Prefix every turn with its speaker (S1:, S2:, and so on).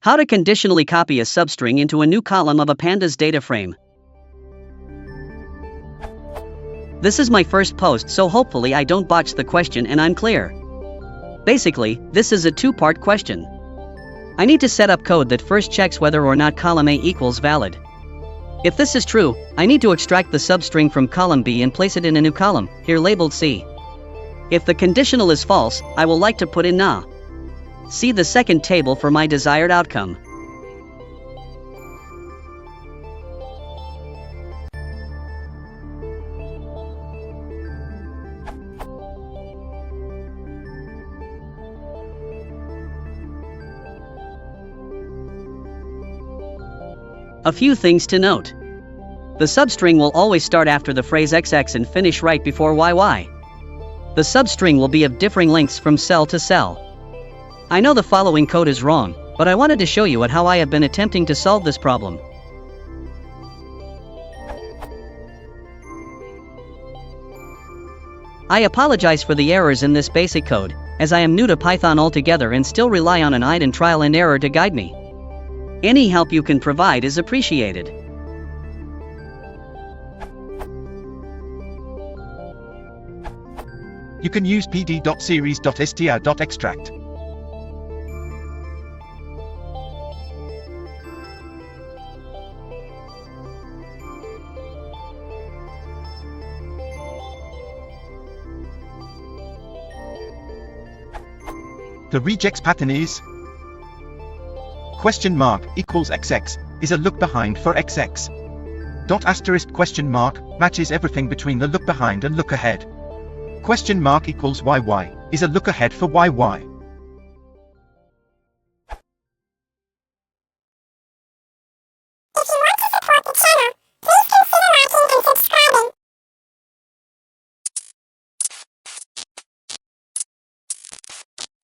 S1: How to conditionally copy a substring into a new column of a Pandas data frame. This is my first post, so hopefully I don't botch the question and I'm clear. Basically, this is a two-part question. I need to set up code that first checks whether or not column A equals valid. If this is true, I need to extract the substring from column B and place it in a new column, here labeled C. If the conditional is false, I will like to put in na. See the second table for my desired outcome. A few things to note. The substring will always start after the phrase XX and finish right before YY. The substring will be of differing lengths from cell to cell. I know the following code is wrong, but I wanted to show you how I have been attempting to solve this problem. I apologize for the errors in this basic code, as I am new to Python altogether and still rely on an IDE trial and error to guide me. Any help you can provide is appreciated.
S2: You can use pd.series.str.extract. The regex pattern is question mark equals XX is a look behind for XX. Dot asterisk question mark matches everything between the look behind and look ahead. Question mark equals YY is a look ahead for YY.